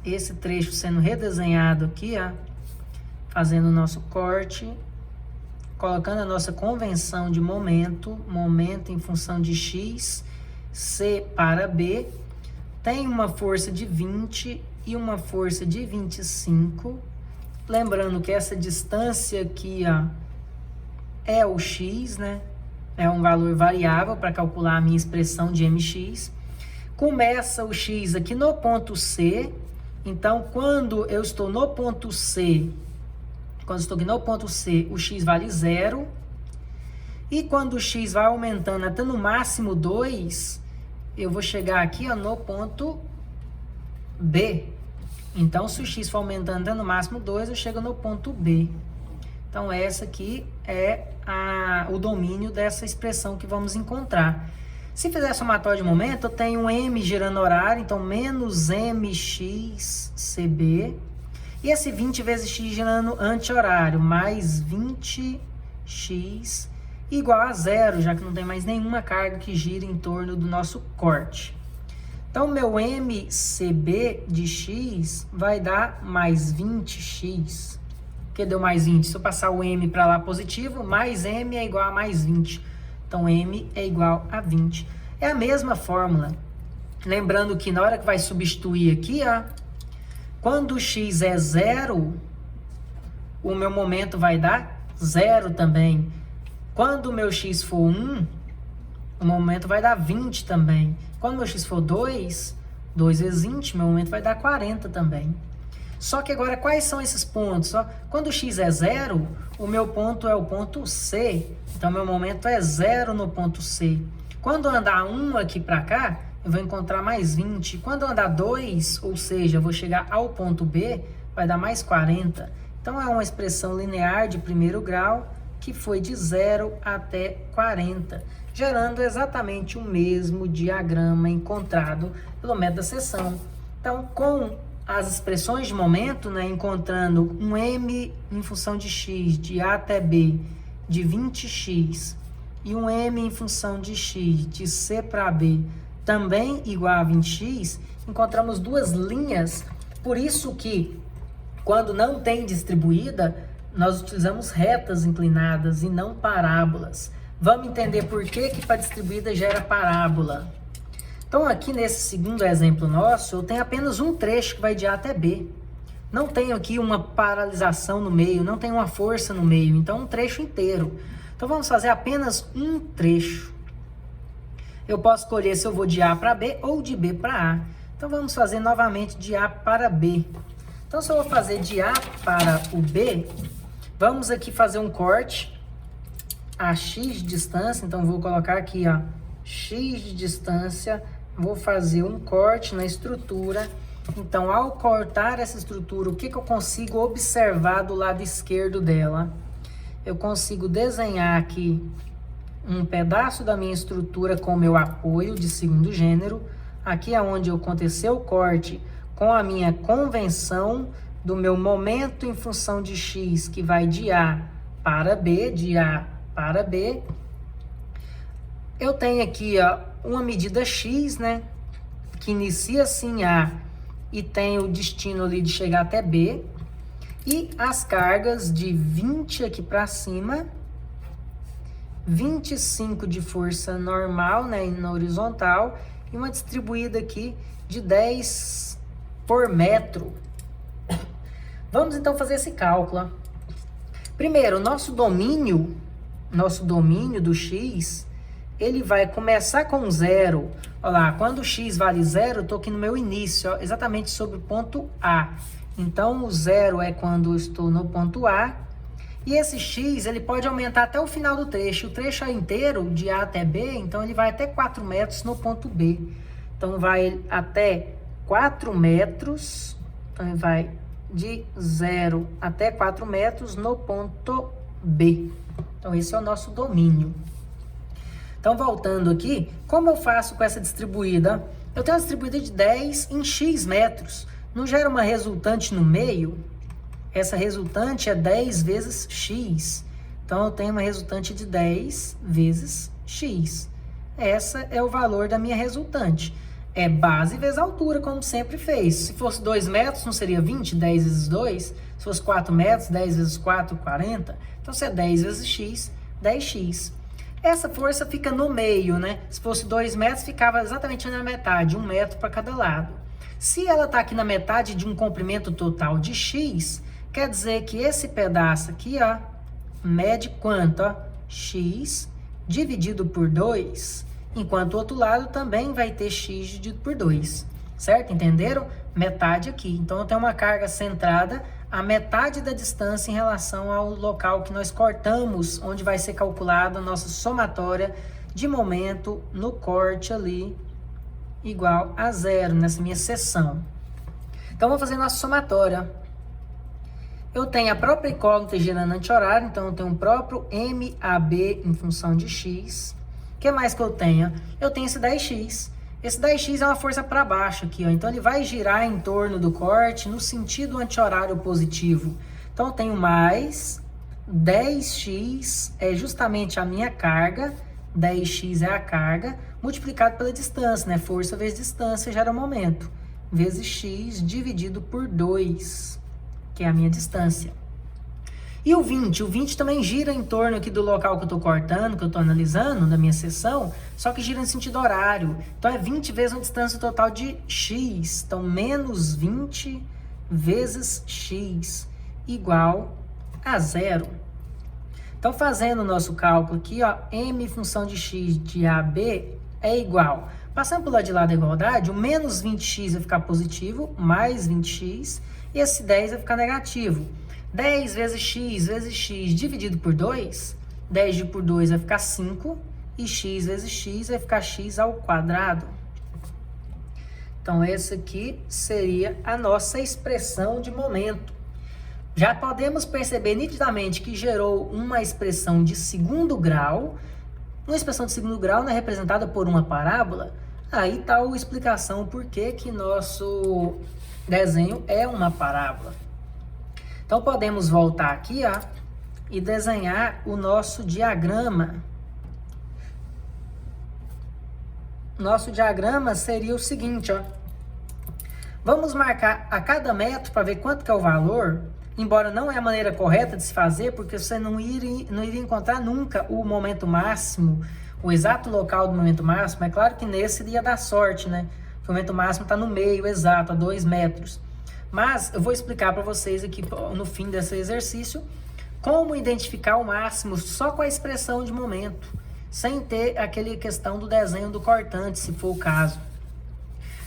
esse trecho sendo redesenhado aqui, ó, fazendo o nosso corte, colocando a nossa convenção de momento em função de X, C para B, tem uma força de 20 e uma força de 25, lembrando que essa distância aqui, ó, é o X, né? É um valor variável para calcular a minha expressão de mx. Começa o X aqui no ponto C, então quando eu estou no ponto C, o X vale 0. E quando o X vai aumentando até no máximo 2, eu vou chegar aqui, ó, no ponto B. Então, se o X for aumentando até no máximo 2, eu chego no ponto B. Então, essa aqui é o domínio dessa expressão que vamos encontrar. Se fizer somatório de momento, eu tenho m girando horário, então menos mx cb. E esse 20 vezes x girando anti-horário, mais 20x igual a 0, já que não tem mais nenhuma carga que gira em torno do nosso corte. Então, meu mcb de x vai dar mais 20x. Que deu mais 20? Se eu passar o m para lá positivo, mais m é igual a mais 20. Então, m é igual a 20. É a mesma fórmula. Lembrando que na hora que vai substituir aqui, ó, quando o x é 0, o meu momento vai dar 0 também. Quando o meu x for 1, o momento vai dar 20 também. Quando o meu x for 2, 2 vezes 20, meu momento vai dar 40 também. Só que agora, quais são esses pontos? Ó, quando o x é 0, o meu ponto é o ponto C. Então, meu momento é 0 no ponto C. Quando andar 1 aqui para cá, eu vou encontrar mais 20. Quando andar 2, ou seja, eu vou chegar ao ponto B, vai dar mais 40. Então, é uma expressão linear de primeiro grau que foi de 0 até 40, gerando exatamente o mesmo diagrama encontrado pelo método da seção. Então, com as expressões de momento, né, encontrando um m em função de x de A até B de 20x e um m em função de x de C para B também igual a 20x, encontramos duas linhas. Por isso que, quando não tem distribuída, nós utilizamos retas inclinadas e não parábolas. Vamos entender por que para distribuída gera parábola. Então, aqui nesse segundo exemplo nosso, eu tenho apenas um trecho que vai de A até B. Não tenho aqui uma paralisação no meio, não tenho uma força no meio, então um trecho inteiro. Então, vamos fazer apenas um trecho. Eu posso escolher se eu vou de A para B ou de B para A. Então, vamos fazer novamente de A para B. Então, se eu vou fazer de A para o B, vamos aqui fazer um corte a x de distância. Então, vou colocar aqui, ó, x de distância. Vou fazer um corte na estrutura. Então, ao cortar essa estrutura, o que eu consigo observar do lado esquerdo dela? Eu consigo desenhar aqui um pedaço da minha estrutura com o meu apoio de segundo gênero. Aqui é onde aconteceu o corte com a minha convenção do meu momento em função de x, que vai de A para B, de A para B. Eu tenho aqui, ó, uma medida x, né, que inicia-se em A e tem o destino ali de chegar até B. E as cargas de 20 aqui para cima, 25 de força normal, né, na horizontal, e uma distribuída aqui de 10 por metro. Vamos então fazer esse cálculo. Primeiro, nosso domínio do x, ele vai começar com 0. Olha lá, quando o x vale 0, eu estou aqui no meu início, ó, exatamente sobre o ponto A. Então, o 0 é quando eu estou no ponto A. E esse x, ele pode aumentar até o final do trecho. O trecho é inteiro, de A até B, então ele vai até 4 metros no ponto B. Então, vai até 4 metros Então, ele vai de 0 até 4 metros no ponto B. Então, esse é o nosso domínio. Então, voltando aqui, como eu faço com essa distribuída? Eu tenho uma distribuída de 10 em x metros. Não gera uma resultante no meio? Essa resultante é 10 vezes x. Então, eu tenho uma resultante de 10 vezes x. Essa é o valor da minha resultante. É base vezes altura, como sempre fez. Se fosse 2 metros, não seria 20? 10 vezes 2. Se fosse 4 metros, 10 vezes 4, 40. Então, se é 10 vezes x, 10x. Essa força fica no meio, né? Se fosse 2 metros, ficava exatamente na metade, 1 metro para cada lado. Se ela está aqui na metade de um comprimento total de x, quer dizer que esse pedaço aqui, ó, mede quanto? Ó? X dividido por 2, enquanto o outro lado também vai ter x dividido por 2, certo? Entenderam? Metade aqui. Então, eu tenho uma carga centrada a metade da distância em relação ao local que nós cortamos, onde vai ser calculada a nossa somatória de momento no corte ali, igual a 0, nessa minha seção. Então, vou fazer nossa somatória. Eu tenho a própria incógnita gerando anti-horário, então eu tenho o próprio MAB em função de x. O que mais que eu tenho? Eu tenho esse 10x. Esse 10x é uma força para baixo aqui, ó. Então, ele vai girar em torno do corte no sentido anti-horário positivo. Então, eu tenho mais 10x é justamente a minha carga, 10x é a carga, multiplicado pela distância, né? Força vezes distância gera momento, vezes x dividido por 2, que é a minha distância. E o 20 também gira em torno aqui do local que eu estou cortando, que eu estou analisando, na minha seção, só que gira em sentido horário. Então, é 20 vezes a distância total de x. Então, menos 20 vezes x igual a 0. Então, fazendo o nosso cálculo aqui, ó, m função de x de AB é igual. Passando pelo lado de lá da igualdade, o menos 20x vai ficar positivo, mais 20x, e esse 10 vai ficar negativo. 10 vezes x dividido por 2, 10 dividido por 2 vai ficar 5, e x vezes x vai ficar x ao quadrado. Então, essa aqui seria a nossa expressão de momento. Já podemos perceber nitidamente que gerou uma expressão de segundo grau. Uma expressão de segundo grau não é representada por uma parábola. Aí está a explicação por que nosso desenho é uma parábola. Então, podemos voltar aqui, ó, e desenhar o nosso diagrama. Nosso diagrama seria o seguinte, ó. Vamos marcar a cada metro para ver quanto que é o valor, embora não é a maneira correta de se fazer, porque você não iria encontrar nunca o momento máximo, o exato local do momento máximo. É claro que nesse iria dar sorte, né? O momento máximo está no meio exato, a 2 metros. Mas eu vou explicar para vocês aqui no fim desse exercício como identificar o máximo só com a expressão de momento, sem ter aquela questão do desenho do cortante, se for o caso.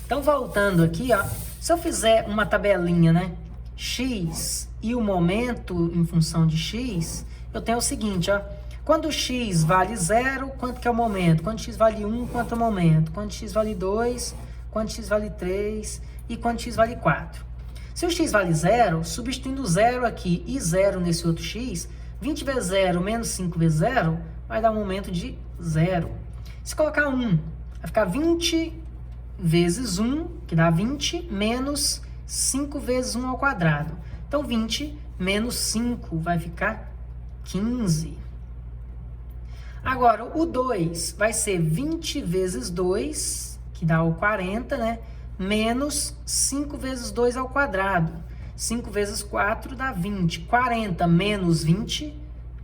Então, voltando aqui, ó, se eu fizer uma tabelinha, né, x e o momento em função de x, eu tenho o seguinte, ó, quando x vale 0, quanto que é o momento? Quando x vale 1, quanto é o momento? Quando x vale 2, quando x vale 3 e quando x vale 4. Se o x vale 0, substituindo 0 aqui e 0 nesse outro x, 20 vezes 0 menos 5 vezes 0 vai dar um momento de 0. Se colocar 1, vai ficar 20 vezes 1, que dá 20, menos 5 vezes 1 ao quadrado. Então, 20 menos 5 vai ficar 15. Agora, o 2 vai ser 20 vezes 2, que dá o 40, né? Menos 5 vezes 2 ao quadrado. 5 vezes 4 dá 20. 40 menos 20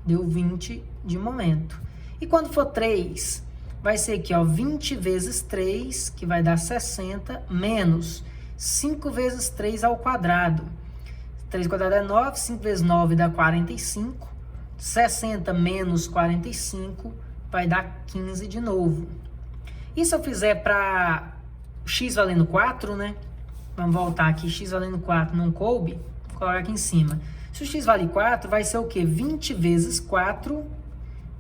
deu 20 de momento. E quando for 3, vai ser aqui, ó, 20 vezes 3, que vai dar 60, menos 5 vezes 3 ao quadrado. 3 ao quadrado é 9, 5 vezes 9 dá 45. 60 menos 45 vai dar 15 de novo. E se eu fizer para x valendo 4, né? Vamos voltar aqui, x valendo 4 não coube, vou colocar aqui em cima. Se o x vale 4, vai ser o quê? 20 vezes 4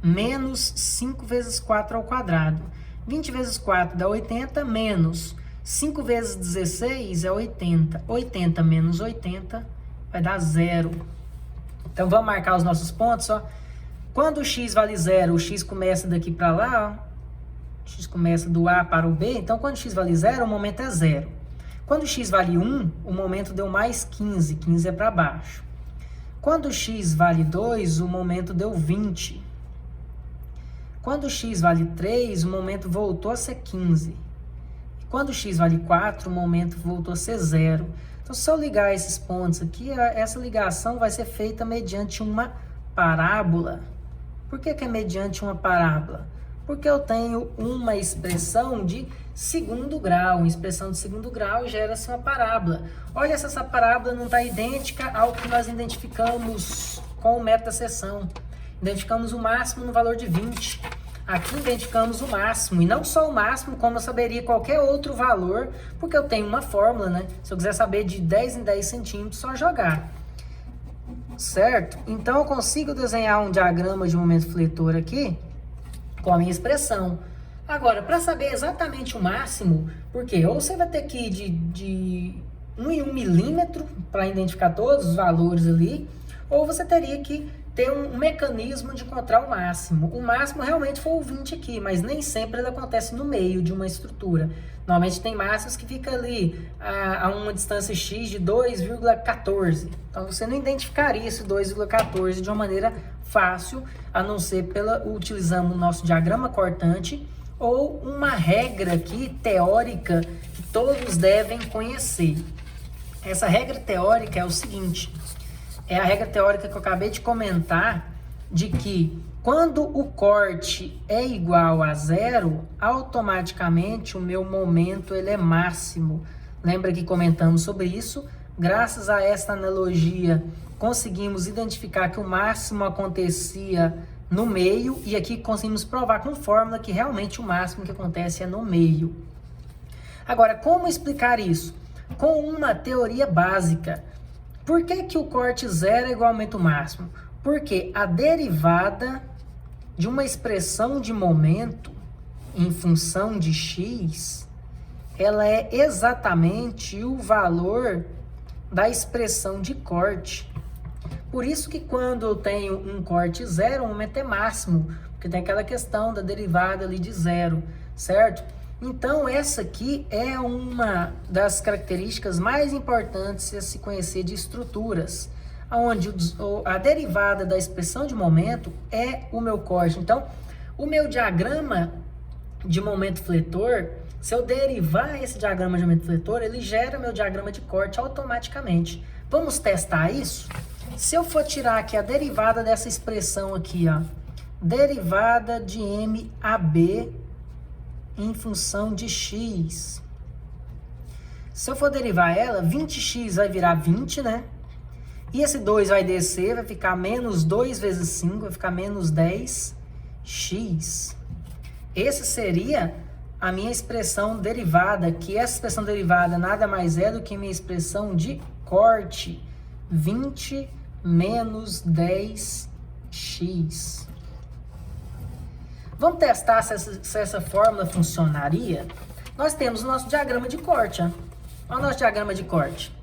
menos 5 vezes 4 ao quadrado. 20 vezes 4 dá 80, menos 5 vezes 16 é 80. 80 menos 80 vai dar 0. Então, vamos marcar os nossos pontos, ó. Quando o x vale 0, o x começa daqui para lá, ó. O x começa do A para o B. Então, quando o x vale 0, o momento é 0. Quando o x vale 1, o momento deu mais 15. 15 é para baixo. Quando o x vale 2, o momento deu 20. Quando o x vale 3, o momento voltou a ser 15. Quando o x vale 4, o momento voltou a ser 0. Então, se eu ligar esses pontos aqui, essa ligação vai ser feita mediante uma parábola. Por que é mediante uma parábola? Porque eu tenho uma expressão de segundo grau. Uma expressão de segundo grau gera-se uma parábola. Olha se essa parábola não está idêntica ao que nós identificamos com o método da seção. Identificamos o máximo no valor de 20. Aqui identificamos o máximo, e não só o máximo, como eu saberia qualquer outro valor, porque eu tenho uma fórmula, né? Se eu quiser saber de 10 em 10 centímetros, só jogar. Certo? Então, eu consigo desenhar um diagrama de momento fletor aqui, com a minha expressão. Agora, para saber exatamente o máximo, porque ou você vai ter que ir de 1 em 1 milímetro para identificar todos os valores ali, ou você teria que ter um mecanismo de encontrar o máximo. O máximo realmente foi o 20 aqui, mas nem sempre ele acontece no meio de uma estrutura. Normalmente tem máximos que fica ali a uma distância x de 2,14. Então você não identificaria esse 2,14 de uma maneira fácil, a não ser utilizando o nosso diagrama cortante ou uma regra aqui teórica que todos devem conhecer. Essa regra teórica é o seguinte: é a regra teórica que eu acabei de comentar, de que quando o corte é igual a 0, automaticamente o meu momento ele é máximo. Lembra que comentamos sobre isso? Graças a esta analogia, conseguimos identificar que o máximo acontecia no meio, e aqui conseguimos provar com fórmula que realmente o máximo que acontece é no meio. Agora, como explicar isso? Com uma teoria básica. Por que o corte 0 é igual ao aumento máximo? Porque a derivada de uma expressão de momento em função de x, ela é exatamente o valor da expressão de corte. Por isso que quando eu tenho um corte 0, o momento é máximo, porque tem aquela questão da derivada ali de 0, certo? Então, essa aqui é uma das características mais importantes a se conhecer de estruturas, onde a derivada da expressão de momento é o meu corte. Então, o meu diagrama de momento fletor, se eu derivar esse diagrama de momento fletor, ele gera meu diagrama de corte automaticamente. Vamos testar isso? Se eu for tirar aqui a derivada dessa expressão aqui, ó, derivada de MAB em função de x. Se eu for derivar ela, 20x vai virar 20, né? E esse 2 vai descer, vai ficar menos 2 vezes 5, vai ficar menos 10x. Essa seria a minha expressão derivada, que essa expressão derivada nada mais é do que minha expressão de corte. 20 menos 10x. Vamos testar se essa fórmula funcionaria? Nós temos o nosso diagrama de corte, ó. Olha o nosso diagrama de corte.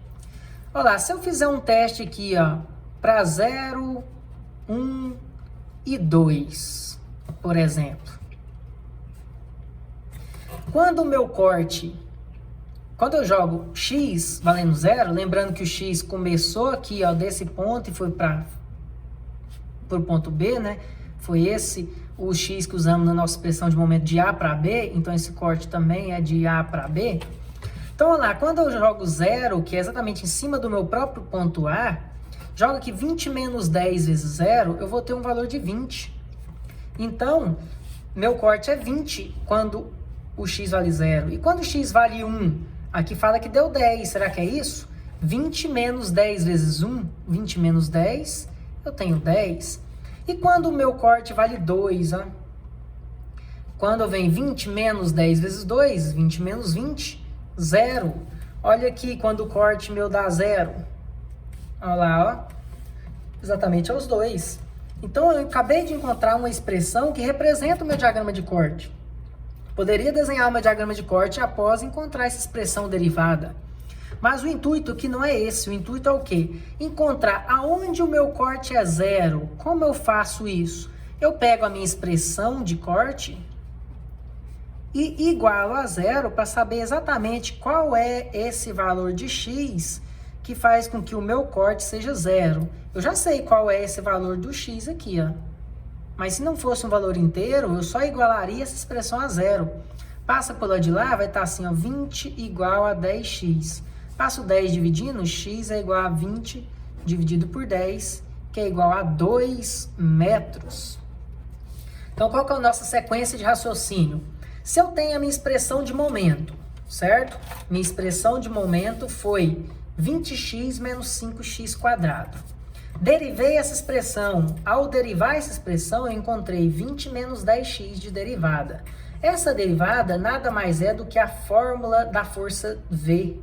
Olha lá, se eu fizer um teste aqui, ó, para 0, 1 e 2, por exemplo. Quando o meu corte, quando eu jogo x valendo 0, lembrando que o x começou aqui, ó, desse ponto e foi para o ponto B, né? Foi esse o x que usamos na nossa expressão de momento de A para B, então esse corte também é de A para B. Então, olha lá, quando eu jogo 0, que é exatamente em cima do meu próprio ponto A, jogo aqui 20 menos 10 vezes 0, eu vou ter um valor de 20. Então, meu corte é 20 quando o x vale 0. E quando o x vale 1, aqui fala que deu 10, será que é isso? 20 menos 10 vezes 1, 20 menos 10, eu tenho 10. E quando o meu corte vale 2, ó? Quando eu venho 20 menos 10 vezes 2, 20 menos 20, 0. Olha aqui, quando o corte meu dá 0. Olha lá, ó. Exatamente aos 2. Então, eu acabei de encontrar uma expressão que representa o meu diagrama de corte. Poderia desenhar uma diagrama de corte após encontrar essa expressão derivada. Mas o intuito aqui não é esse. O intuito é o quê? Encontrar aonde o meu corte é zero. Como eu faço isso? Eu pego a minha expressão de corte e igualo a zero para saber exatamente qual é esse valor de x que faz com que o meu corte seja zero. Eu já sei qual é esse valor do x aqui, ó. Mas se não fosse um valor inteiro, eu só igualaria essa expressão a zero. Passa por lá de lá, vai estar assim, ó, 20 igual a 10x. Passo 10 dividindo, x é igual a 20 dividido por 10, que é igual a 2 metros. Então, qual que é a nossa sequência de raciocínio? Se eu tenho a minha expressão de momento, certo? Minha expressão de momento foi 20x menos 5x quadrado. Derivei essa expressão. Ao derivar essa expressão, eu encontrei 20 menos 10x de derivada. Essa derivada nada mais é do que a fórmula da força V.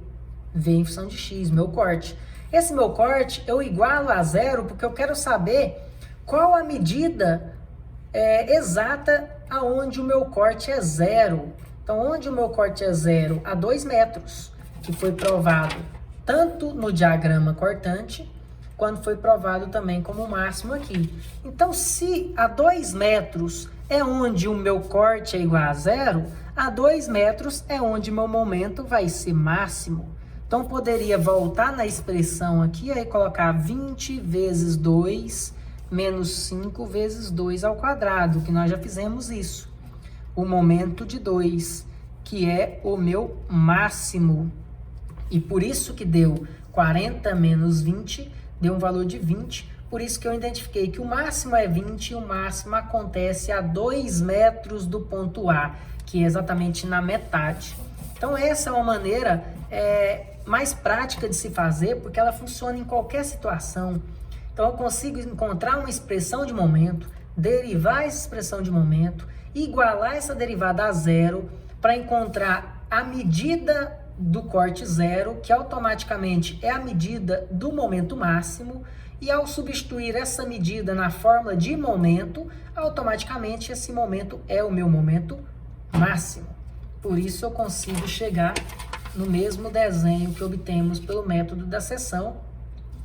V em função de x, meu corte. Esse meu corte eu igualo a zero porque eu quero saber qual a medida exata aonde o meu corte é zero. Então, onde o meu corte é zero? A 2 metros, que foi provado tanto no diagrama cortante, quando foi provado também como máximo aqui. Então, se a 2 metros é onde o meu corte é igual a zero, a 2 metros é onde meu momento vai ser máximo. Então, poderia voltar na expressão aqui e colocar 20 vezes 2 menos 5 vezes 2 ao quadrado, que nós já fizemos isso. O momento de 2, que é o meu máximo. E por isso que deu 40 menos 20, deu um valor de 20. Por isso que eu identifiquei que o máximo é 20 e o máximo acontece a 2 metros do ponto A, que é exatamente na metade. Então, essa é uma maneira mais prática de se fazer, porque ela funciona em qualquer situação. Então, eu consigo encontrar uma expressão de momento, derivar essa expressão de momento, igualar essa derivada a zero, para encontrar a medida do corte zero, que automaticamente é a medida do momento máximo, e ao substituir essa medida na fórmula de momento, automaticamente esse momento é o meu momento máximo. Por isso eu consigo chegar no mesmo desenho que obtemos pelo método da seção,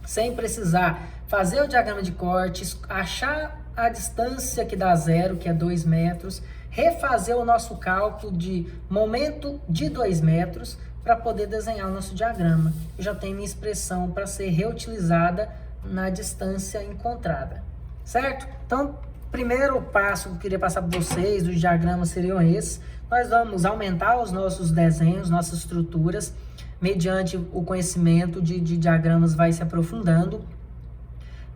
sem precisar fazer o diagrama de cortes, achar a distância que dá zero, que é 2 metros, refazer o nosso cálculo de momento de 2 metros para poder desenhar o nosso diagrama. Eu já tenho minha expressão para ser reutilizada na distância encontrada, certo? Então, primeiro passo que eu queria passar para vocês, os diagramas seriam esses. Nós vamos aumentar os nossos desenhos, nossas estruturas, mediante o conhecimento de diagramas vai se aprofundando.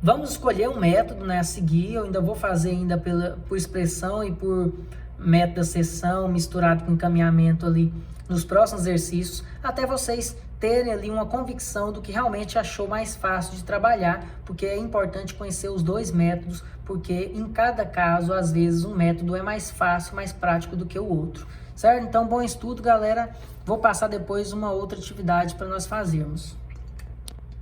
Vamos escolher um método, né, a seguir. Eu ainda vou fazer ainda por expressão e por método da seção, misturado com encaminhamento ali nos próximos exercícios, até vocês terem ali uma convicção do que realmente achou mais fácil de trabalhar, porque é importante conhecer os dois métodos, porque em cada caso, às vezes, um método é mais fácil, mais prático do que o outro, certo? Então, bom estudo, galera. Vou passar depois uma outra atividade para nós fazermos.